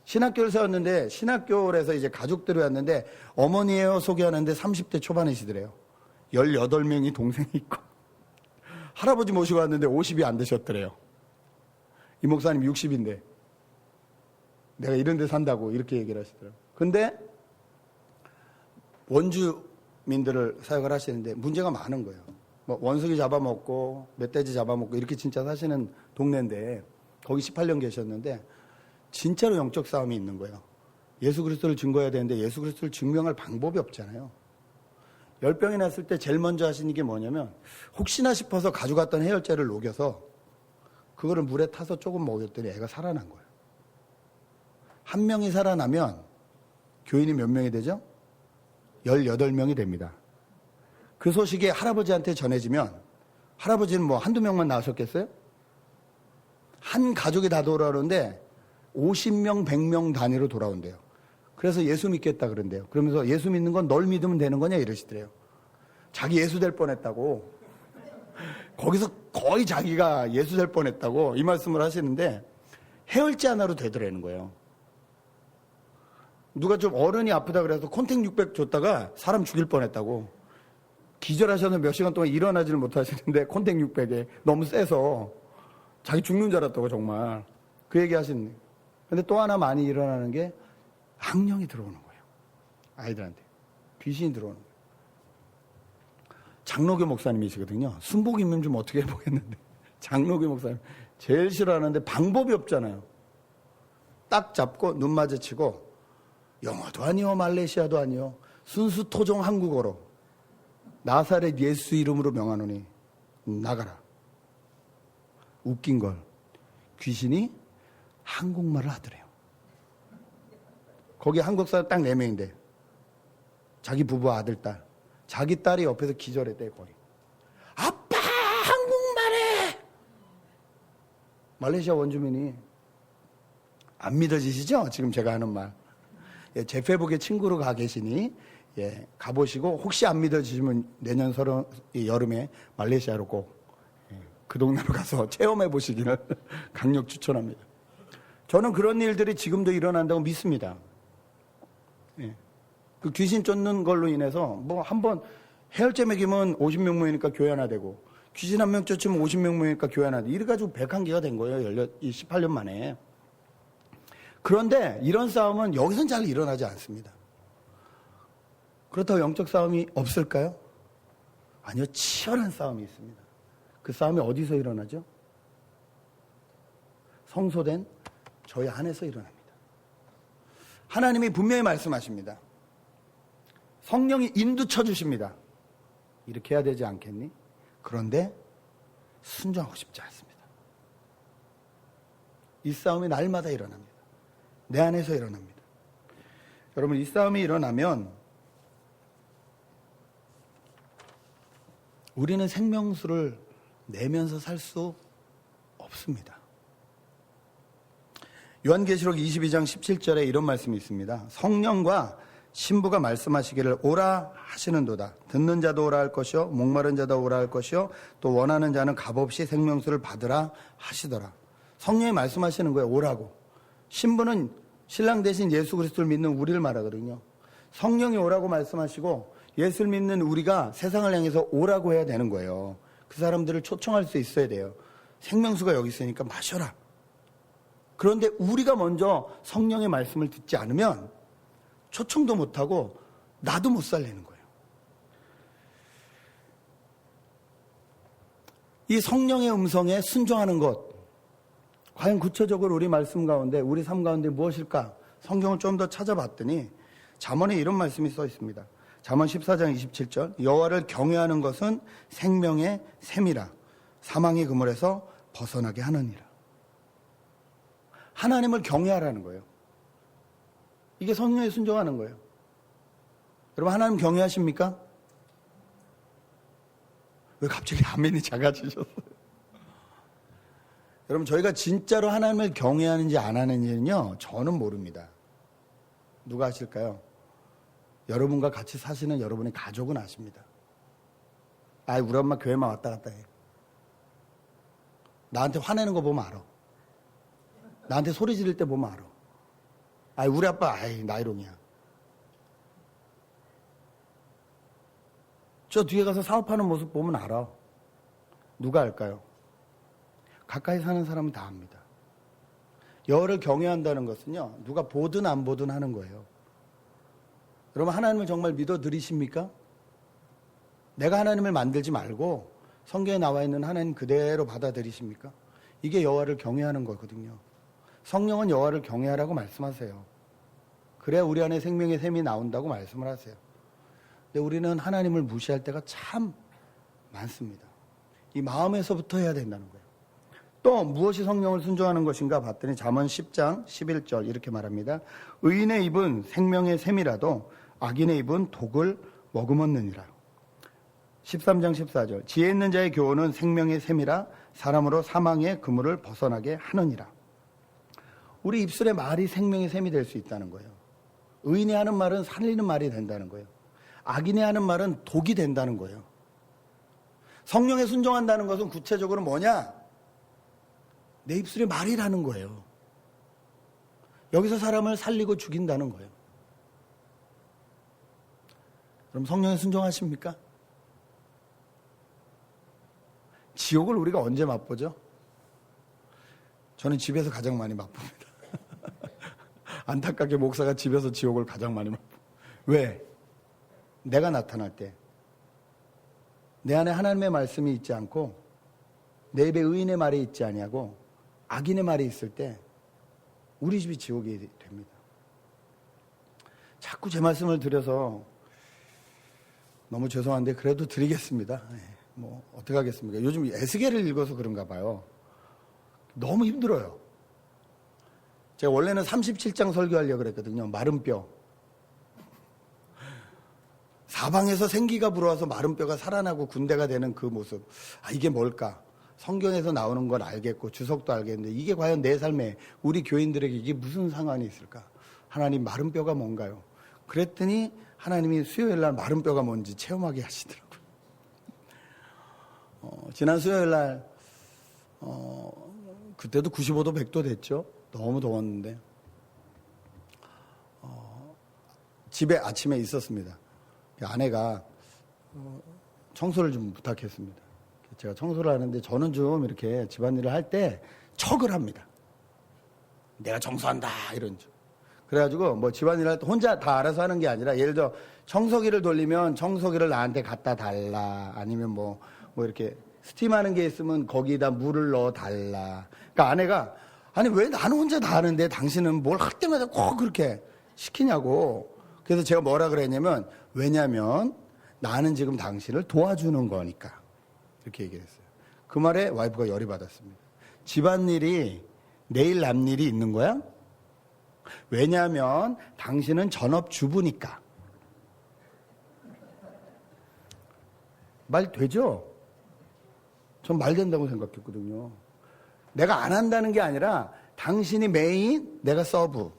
신학교를 세웠는데 신학교에서 이제 가족들이 왔는데 어머니예요 소개하는데 30대 초반이시더래요. 18명이 동생이 있고 할아버지 모시고 왔는데 50이 안 되셨더래요. 이 목사님 60인데 내가 이런 데 산다고 이렇게 얘기를 하시더라고요. 근데 원주민들을 사역을 하시는데 문제가 많은 거예요. 뭐 원숭이 잡아먹고 멧돼지 잡아먹고 이렇게 진짜 사시는 동네인데 거기 18년 계셨는데 진짜로 영적 싸움이 있는 거예요. 예수 그리스도를 증거해야 되는데 예수 그리스도를 증명할 방법이 없잖아요. 열병이 났을 때 제일 먼저 하신 게 뭐냐면 혹시나 싶어서 가져갔던 해열제를 녹여서 그거를 물에 타서 조금 먹였더니 애가 살아난 거예요. 한 명이 살아나면 교인이 몇 명이 되죠? 18명이 됩니다. 그 소식이 할아버지한테 전해지면 할아버지는 뭐 한두 명만 나오셨겠어요? 한 가족이 다 돌아오는데 50명, 100명 단위로 돌아온대요. 그래서 예수 믿겠다 그런대요. 그러면서 예수 믿는 건 널 믿으면 되는 거냐 이러시더래요. 자기 예수 될 뻔했다고. 거기서 거의 자기가 예수 될 뻔했다고 이 말씀을 하시는데 해열제 하나로 되더라는 거예요. 누가 좀 어른이 아프다 그래서 콘택 600 줬다가 사람 죽일 뻔했다고. 기절하셔서 몇 시간 동안 일어나지를 못하시는데 콘택 600에 너무 세서 자기 죽는 줄 알았다고 정말. 그 얘기 하시는. 근데 또 하나 많이 일어나는 게 악령이 들어오는 거예요. 아이들한테. 귀신이 들어오는 거예요. 장로교 목사님이시거든요. 순복이면 좀 어떻게 해보겠는데. 장로교 목사님. 제일 싫어하는데 방법이 없잖아요. 딱 잡고 눈 마주치고 영어도 아니요 말레이시아도 아니요 순수 토종 한국어로 나사렛 예수 이름으로 명하노니 나가라. 웃긴 걸 귀신이 한국말을 하더래요. 거기 한국 사람 딱 4명인데 자기 부부와 아들, 딸. 자기 딸이 옆에서 기절했대요. 거기. 아빠 한국말해. 말레이시아 원주민이 안 믿어지시죠? 지금 제가 하는 말. 예, 제 페북에 친구로 가 계시니 예, 가보시고 혹시 안 믿어지시면 내년 여름에 말레이시아로 꼭 그 동네로 가서 체험해 보시기를 강력 추천합니다. 저는 그런 일들이 지금도 일어난다고 믿습니다. 예. 그 귀신 쫓는 걸로 인해서 뭐 한번 해열제 먹이면 50명 모이니까 교회 하나 되고 귀신 한 명 쫓으면 50명 모이니까 교회 하나. 이래가지고 101개가 된 거예요. 18년 만에. 그런데 이런 싸움은 여기선 잘 일어나지 않습니다. 그렇다고 영적 싸움이 없을까요? 아니요. 치열한 싸움이 있습니다. 그 싸움이 어디서 일어나죠? 성소된 저희 안에서 일어납니다. 하나님이 분명히 말씀하십니다. 성령이 인도쳐 주십니다. 이렇게 해야 되지 않겠니? 그런데 순종하고 싶지 않습니다. 이 싸움이 날마다 일어납니다. 내 안에서 일어납니다. 여러분, 이 싸움이 일어나면 우리는 생명수를 내면서 살 수 없습니다. 요한계시록 22장 17절에 이런 말씀이 있습니다. 성령과 신부가 말씀하시기를 오라 하시는도다. 듣는 자도 오라 할 것이요 목마른 자도 오라 할 것이요 또 원하는 자는 값없이 생명수를 받으라 하시더라. 성령이 말씀하시는 거예요. 오라고. 신부는 신랑 대신 예수 그리스도를 믿는 우리를 말하거든요. 성령이 오라고 말씀하시고 예수를 믿는 우리가 세상을 향해서 오라고 해야 되는 거예요. 그 사람들을 초청할 수 있어야 돼요. 생명수가 여기 있으니까 마셔라. 그런데 우리가 먼저 성령의 말씀을 듣지 않으면 초청도 못하고 나도 못 살리는 거예요. 이 성령의 음성에 순종하는 것, 과연 구체적으로 우리 말씀 가운데, 우리 삶 가운데 무엇일까? 성경을 좀 더 찾아봤더니 잠언에 이런 말씀이 써 있습니다. 잠언 14장 27절, 여호와를 경외하는 것은 생명의 샘이라 사망의 그물에서 벗어나게 하느니라. 하나님을 경외하라는 거예요. 이게 성령에 순종하는 거예요. 여러분, 하나님 경외하십니까? 왜 갑자기 아멘이 작아지셨어요? 여러분, 저희가 진짜로 하나님을 경외하는지 안 하는지는요, 저는 모릅니다. 누가 아실까요? 여러분과 같이 사시는 여러분의 가족은 아십니다. 우리 엄마 교회만 왔다 갔다 해. 나한테 화내는 거 보면 알아. 나한테 소리 지를 때 보면 알아. 우리 아빠, 나이롱이야. 저 뒤에 가서 사업하는 모습 보면 알아. 누가 알까요? 가까이 사는 사람은 다 압니다. 여호와를 경외한다는 것은요, 누가 보든 안 보든 하는 거예요. 여러분, 하나님을 정말 믿어드리십니까? 내가 하나님을 만들지 말고 성경에 나와 있는 하나님 그대로 받아들이십니까? 이게 여호와를 경외하는 거거든요. 성령은 여호와를 경외하라고 말씀하세요. 그래야 우리 안에 생명의 샘이 나온다고 말씀을 하세요. 근데 우리는 하나님을 무시할 때가 참 많습니다. 이 마음에서부터 해야 된다는 거예요. 또 무엇이 성령을 순종하는 것인가 봤더니 잠언 10장 11절 이렇게 말합니다. 의인의 입은 생명의 샘이라도 악인의 입은 독을 머금었느니라. 13장 14절 지혜 있는 자의 교훈은 생명의 샘이라 사람으로 사망의 그물을 벗어나게 하느니라. 우리 입술의 말이 생명의 샘이 될 수 있다는 거예요. 의인이 하는 말은 살리는 말이 된다는 거예요. 악인이 하는 말은 독이 된다는 거예요. 성령에 순종한다는 것은 구체적으로 뭐냐? 내 입술의 말이라는 거예요. 여기서 사람을 살리고 죽인다는 거예요. 그럼 성령에 순종하십니까? 지옥을 우리가 언제 맛보죠? 저는 집에서 가장 많이 맛봅니다. 안타깝게 목사가 집에서 지옥을 가장 많이 맛봅니다. 왜? 내가 나타날 때 내 안에 하나님의 말씀이 있지 않고 내 입에 의인의 말이 있지 아니하고 악인의 말이 있을 때 우리 집이 지옥이 됩니다. 자꾸 제 말씀을 드려서 너무 죄송한데 그래도 드리겠습니다. 뭐 어떻게 하겠습니까? 요즘 에스겔을 읽어서 그런가 봐요. 너무 힘들어요. 제가 원래는 37장 설교하려고 그랬거든요. 마른 뼈. 사방에서 생기가 불어와서 마른 뼈가 살아나고 군대가 되는 그 모습. 이게 뭘까? 성경에서 나오는 건 알겠고 주석도 알겠는데 이게 과연 내 삶에 우리 교인들에게 이게 무슨 상관이 있을까? 하나님, 마른 뼈가 뭔가요? 그랬더니 하나님이 수요일 날 마른 뼈가 뭔지 체험하게 하시더라고요. 지난 수요일 날 그때도 95도 100도 됐죠. 너무 더웠는데 집에 아침에 있었습니다. 아내가 청소를 좀 부탁했습니다. 제가 청소를 하는데 저는 좀 이렇게 집안일을 할 때 척을 합니다. 내가 청소한다 이런 줄. 그래가지고 뭐 집안일 할 때 혼자 다 알아서 하는 게 아니라 예를 들어 청소기를 돌리면 청소기를 나한테 갖다 달라. 아니면 뭐 이렇게 스팀하는 게 있으면 거기다 물을 넣어 달라. 그러니까 아내가 아니 왜 나는 혼자 다 하는데 당신은 뭘 할 때마다 꼭 그렇게 시키냐고. 그래서 제가 뭐라 그랬냐면 왜냐면 나는 지금 당신을 도와주는 거니까. 이렇게 얘기했어요. 그 말에 와이프가 열이 받았습니다. 집안일이 내일 남일이 있는 거야? 왜냐하면 당신은 전업주부니까. 말 되죠? 전 말 된다고 생각했거든요. 내가 안 한다는 게 아니라 당신이 메인, 내가 서브.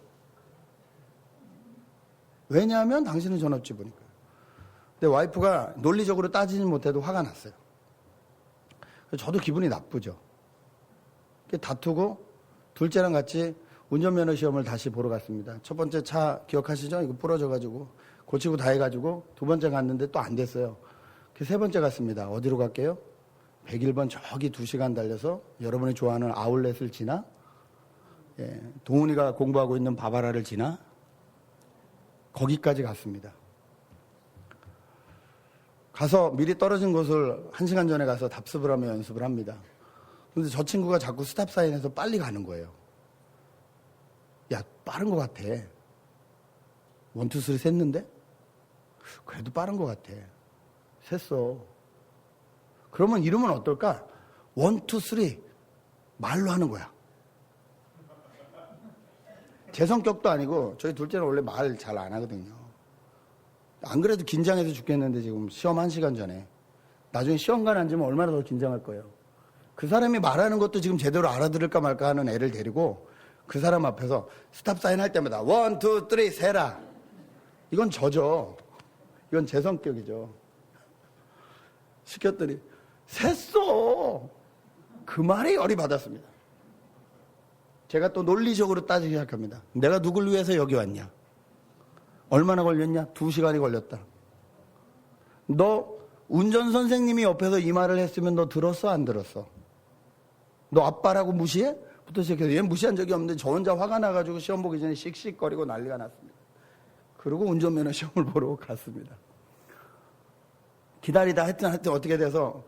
왜냐하면 당신은 전업주부니까. 근데 와이프가 논리적으로 따지지 못해도 화가 났어요. 저도 기분이 나쁘죠. 다투고 둘째랑 같이 운전면허 시험을 다시 보러 갔습니다. 첫 번째 차 기억하시죠? 이거 부러져가지고 고치고 다 해가지고 두 번째 갔는데 또 안 됐어요. 세 번째 갔습니다. 어디로 갈게요? 101번 저기 2시간 달려서 여러분이 좋아하는 아울렛을 지나 동훈이가 공부하고 있는 바바라를 지나 거기까지 갔습니다. 가서 미리 떨어진 곳을 1시간 전에 가서 답습을 하며 연습을 합니다. 근데 저 친구가 자꾸 스탑사인에서 빨리 가는 거예요. 야, 빠른 것 같아. 1, 2, 3 셌는데? 그래도 빠른 것 같아. 셌어. 그러면 이러면 어떨까? 1, 2, 3 말로 하는 거야. 제 성격도 아니고 저희 둘째는 원래 말 잘 안 하거든요. 안 그래도 긴장해서 죽겠는데 지금 시험 1시간 전에. 나중에 시험관 앉으면 얼마나 더 긴장할 거예요. 그 사람이 말하는 것도 지금 제대로 알아들을까 말까 하는 애를 데리고 그 사람 앞에서 스탑 사인 할 때마다 1, 2, 3 세라. 이건 저죠. 이건 제 성격이죠. 시켰더니 셌어. 그 말에 열이 받았습니다. 제가 또 논리적으로 따지기 시작합니다. 내가 누굴 위해서 여기 왔냐? 얼마나 걸렸냐? 2시간이 걸렸다. 너 운전 선생님이 옆에서 이 말을 했으면 너 들었어? 안 들었어? 너 아빠라고 무시해? 부터 시작해서 얘 무시한 적이 없는데 저 혼자 화가 나가지고 시험 보기 전에 씩씩거리고 난리가 났습니다. 그리고 운전면허 시험을 보러 갔습니다. 기다리다 하여튼 어떻게 돼서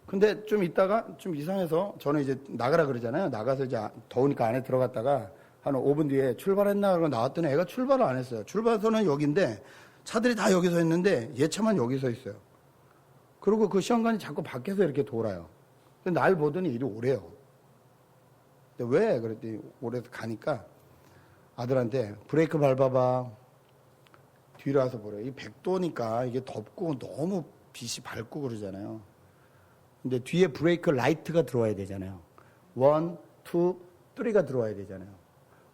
근데 좀 있다가 좀 이상해서 저는 이제 나가라 그러잖아요. 나가서 이제 더우니까 안에 들어갔다가 한 5분 뒤에 출발했나 그러고 나왔더니 애가 출발을 안 했어요. 출발선은 여기인데 차들이 다 여기 서 있는데 얘 차만 여기 서 있어요. 그리고 그 시험관이 자꾸 밖에서 이렇게 돌아요. 근데 날 보더니 이리 오래요. 근데 왜? 그랬더니 오래서 가니까 아들한테 브레이크 밟아봐. 뒤로 와서 보래요. 이 백도니까 이게 덥고 너무 빛이 밝고 그러잖아요. 근데 뒤에 브레이크 라이트가 들어와야 되잖아요. 1, 2, 3가 들어와야 되잖아요.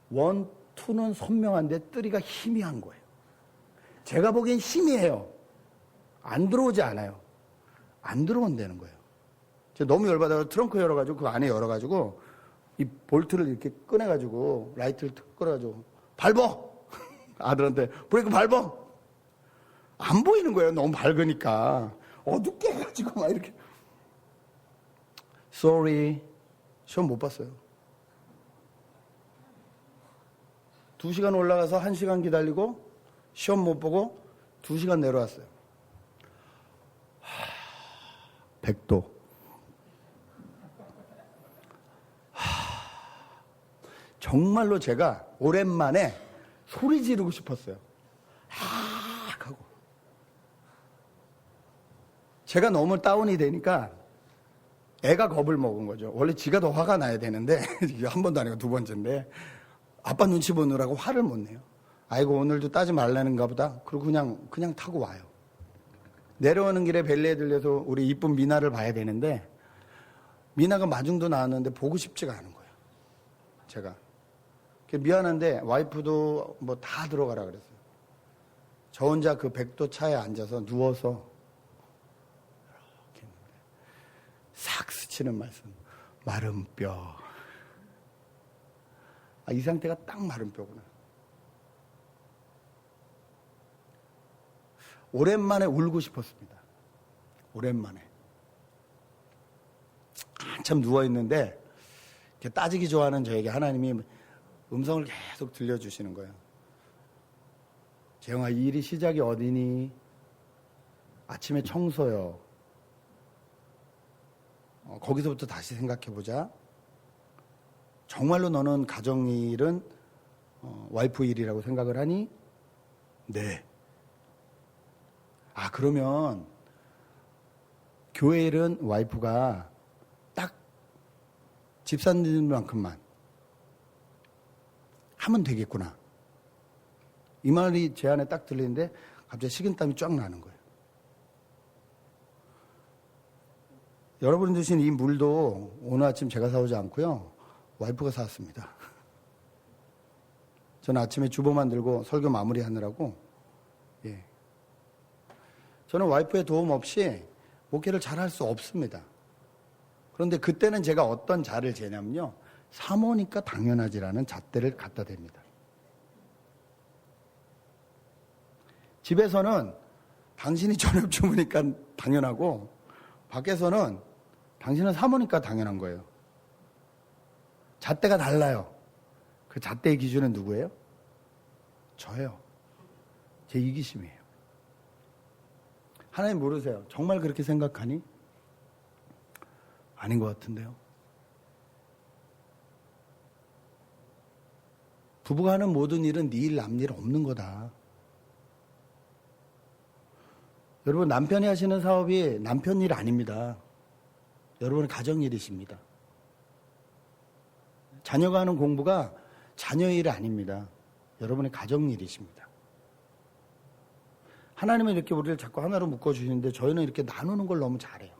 1, 2는 선명한데 3가 희미한 거예요. 제가 보기엔 희미해요. 안 들어오지 않아요. 안 들어온다는 거예요. 제가 너무 열받아서 트렁크 열어가지고 그 안에 열어가지고 이 볼트를 이렇게 꺼내가지고 라이트를 탁 꺼내가지고 밟어! 아들한테 브레이크 밟어! 안 보이는 거예요. 너무 밝으니까. 어둡게 해가지고 막 이렇게. Sorry. 시험 못 봤어요. 2시간 올라가서 1시간 기다리고 시험 못 보고 2시간 내려왔어요. 100도. 정말로 제가 오랜만에 소리 지르고 싶었어요. 하고. 제가 너무 다운이 되니까 애가 겁을 먹은 거죠. 원래 지가 더 화가 나야 되는데 한 번도 아니고 2번째인데 아빠 눈치 보느라고 화를 못 내요. 아이고 오늘도 따지 말라는가 보다. 그리고 그냥 타고 와요. 내려오는 길에 벨리에 들려서 우리 이쁜 미나를 봐야 되는데 미나가 마중도 나왔는데 보고 싶지가 않은 거예요. 제가. 미안한데 와이프도 뭐 다 들어가라 그랬어요. 저 혼자 그 100도 차에 앉아서 누워서 이렇게 했는데 싹 스치는 말씀. 마른 뼈. 이 상태가 딱 마른 뼈구나. 오랜만에 울고 싶었습니다. 오랜만에. 한참 누워있는데 이렇게 따지기 좋아하는 저에게 하나님이 음성을 계속 들려주시는 거예요. 재영아, 이 일이 시작이 어디니? 아침에 청소요. 거기서부터 다시 생각해보자. 정말로 너는 가정일은 와이프 일이라고 생각을 하니? 네. 아, 그러면 교회 일은 와이프가 딱 집사님만큼만 하면 되겠구나. 이 말이 제 안에 딱 들리는데 갑자기 식은땀이 쫙 나는 거예요. 여러분 드신 이 물도 오늘 아침 제가 사오지 않고요. 와이프가 사왔습니다. 저는 아침에 주보 만들고 설교 마무리하느라고, 예. 저는 와이프의 도움 없이 목회를 잘할 수 없습니다. 그런데 그때는 제가 어떤 자를 재냐면요. 사모니까 당연하지라는 잣대를 갖다 댑니다. 집에서는 당신이 저녁 주무니까 당연하고, 밖에서는 당신은 사모니까 당연한 거예요. 잣대가 달라요. 그 잣대의 기준은 누구예요? 저예요. 제 이기심이에요. 하나님 모르세요. 정말 그렇게 생각하니? 아닌 것 같은데요. 부부가 하는 모든 일은 네 일, 남 일 없는 거다. 여러분, 남편이 하시는 사업이 남편 일 아닙니다. 여러분의 가정 일이십니다. 자녀가 하는 공부가 자녀 일 아닙니다. 여러분의 가정 일이십니다. 하나님은 이렇게 우리를 자꾸 하나로 묶어주시는데 저희는 이렇게 나누는 걸 너무 잘해요.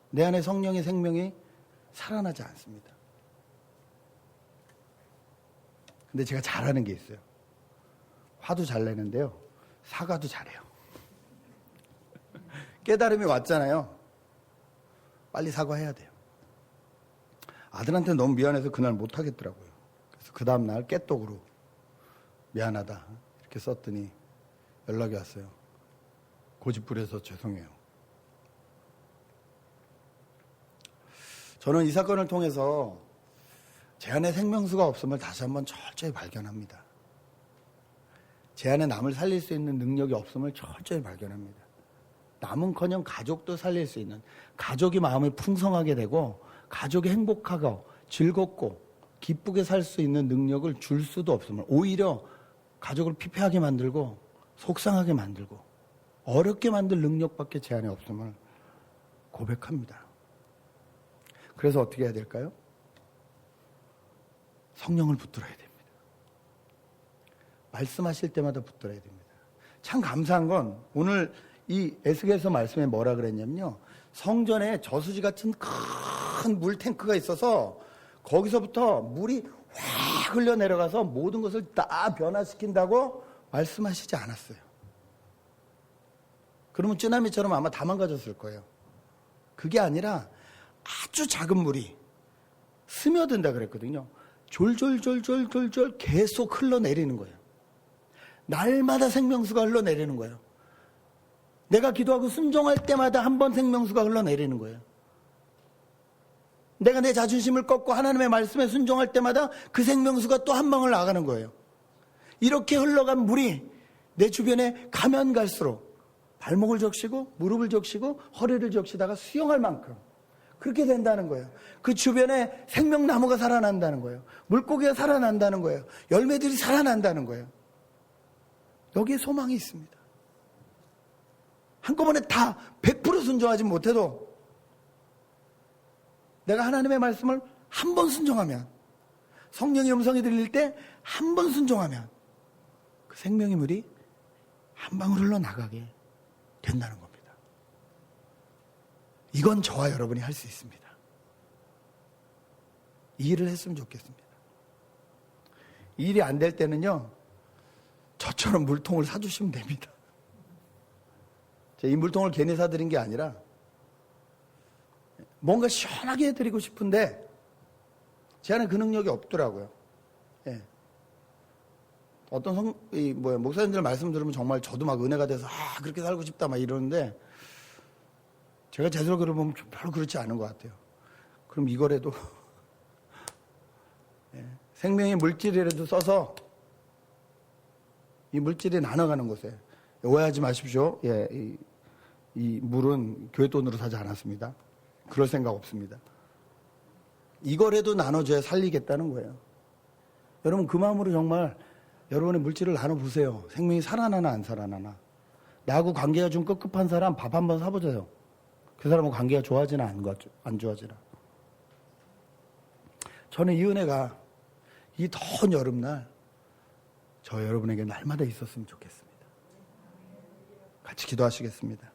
내 안에 성령의 생명이 살아나지 않습니다. 근데 제가 잘하는 게 있어요. 화도 잘 내는데요. 사과도 잘해요. 깨달음이 왔잖아요. 빨리 사과해야 돼요. 아들한테 너무 미안해서 그날 못 하겠더라고요. 그래서 그 다음날 깨똑으로 미안하다 이렇게 썼더니 연락이 왔어요. 고집부려서 죄송해요. 저는 이 사건을 통해서 제 안에 생명수가 없음을 다시 한번 철저히 발견합니다. 제 안에 남을 살릴 수 있는 능력이 없음을 철저히 발견합니다. 남은커녕 가족도 살릴 수 있는, 가족이 마음을 풍성하게 되고 가족이 행복하고 즐겁고 기쁘게 살 수 있는 능력을 줄 수도 없음을, 오히려 가족을 피폐하게 만들고 속상하게 만들고 어렵게 만들 능력밖에 제 안에 없음을 고백합니다. 그래서 어떻게 해야 될까요? 성령을 붙들어야 됩니다. 말씀하실 때마다 붙들어야 됩니다. 참 감사한 건 오늘 이 에스겔서 말씀에 뭐라 그랬냐면요. 성전에 저수지 같은 큰 물탱크가 있어서 거기서부터 물이 확 흘러내려가서 모든 것을 다 변화시킨다고 말씀하시지 않았어요. 그러면 쯔나미처럼 아마 다 망가졌을 거예요. 그게 아니라 아주 작은 물이 스며든다 그랬거든요. 졸졸졸졸졸졸 계속 흘러내리는 거예요. 날마다 생명수가 흘러내리는 거예요. 내가 기도하고 순종할 때마다 한 번 생명수가 흘러내리는 거예요. 내가 내 자존심을 꺾고 하나님의 말씀에 순종할 때마다 그 생명수가 또 한 방울 나가는 거예요. 이렇게 흘러간 물이 내 주변에 가면 갈수록 발목을 적시고 무릎을 적시고 허리를 적시다가 수영할 만큼 그렇게 된다는 거예요. 그 주변에 생명나무가 살아난다는 거예요. 물고기가 살아난다는 거예요. 열매들이 살아난다는 거예요. 여기에 소망이 있습니다. 한꺼번에 다 100% 순종하지 못해도 내가 하나님의 말씀을 한 번 순종하면, 성령의 음성이 들릴 때 한 번 순종하면 그 생명의 물이 한 방울 흘러나가게 된다는 겁니다. 이건 저와 여러분이 할 수 있습니다. 이 일을 했으면 좋겠습니다. 이 일이 안 될 때는요, 저처럼 물통을 사주시면 됩니다. 이 물통을 괜히 사드린 게 아니라 뭔가 시원하게 해드리고 싶은데 제 안에 그 능력이 없더라고요. 예. 어떤 목사님들 말씀 들으면 정말 저도 막 은혜가 돼서 그렇게 살고 싶다 막 이러는데 제가 제대로 그려보면 별로 그렇지 않은 것 같아요. 그럼 이거라도 생명의 물질이라도 써서 이 물질이 나눠가는 곳에 오해하지 마십시오. 예, 이 물은 교회 돈으로 사지 않았습니다. 그럴 생각 없습니다. 이거라도 나눠줘야 살리겠다는 거예요. 여러분 그 마음으로 정말 여러분의 물질을 나눠보세요. 생명이 살아나나 안 살아나나. 나하고 관계가 좀 급급한 사람 밥 한번 사보세요. 그 사람하고 관계가 좋아지나 안 좋아지나. 저는 이 은혜가 이 더운 여름날 저 여러분에게 날마다 있었으면 좋겠습니다. 같이 기도하시겠습니다.